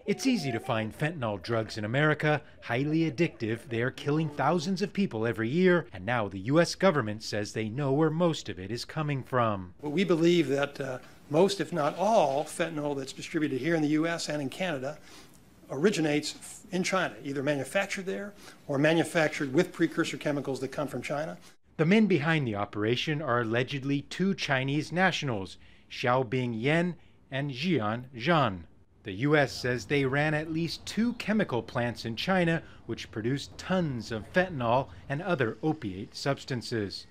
It's easy to find fentanyl drugs in America, highly addictive. They are killing thousands of people every year, and now the U.S. government says they know where most of it is coming from. Well, we believe that most, if not all, fentanyl that's distributed here in the U.S. and in Canada originates in China, either manufactured there or manufactured with precursor chemicals that come from China. The men behind the operation are allegedly two Chinese nationals, Xiaobing Yan and Jian Zhan. The U.S. says they ran at least two chemical plants in China which produced tons of fentanyl and other opiate substances.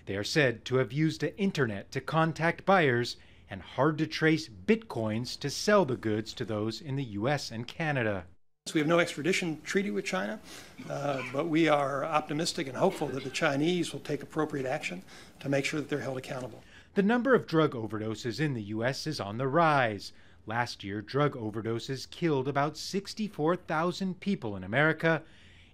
They are said to have used the internet to contact buyers and hard-to-trace bitcoins to sell the goods to those in the U.S. and Canada. So we have no extradition treaty with China, but we are optimistic and hopeful that the Chinese will take appropriate action to make sure that they're held accountable. The number of drug overdoses in the U.S. is on the rise. Last year, drug overdoses killed about 64,000 people in America.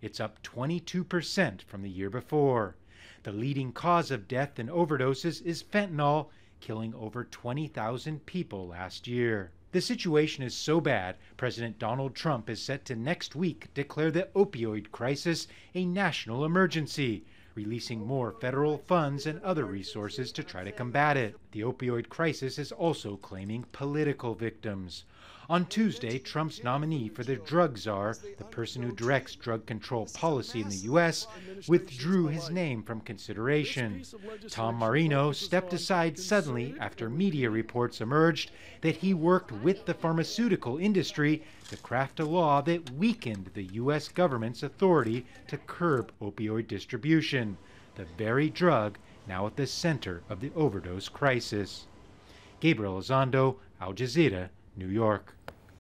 It's up 22% from the year before. The leading cause of death in overdoses is fentanyl, killing over 20,000 people last year. The situation is so bad, President Donald Trump is set to next week declare the opioid crisis a national emergency, releasing more federal funds and other resources to try to combat it. The opioid crisis is also claiming political victims. On Tuesday, Trump's nominee for the drug czar, the person who directs drug control policy in the U.S., withdrew his name from consideration. Tom Marino stepped aside suddenly after media reports emerged that he worked with the pharmaceutical industry to craft a law that weakened the U.S. government's authority to curb opioid distribution, the very drug now at the center of the overdose crisis. Gabriel Elizondo, Al Jazeera, New York.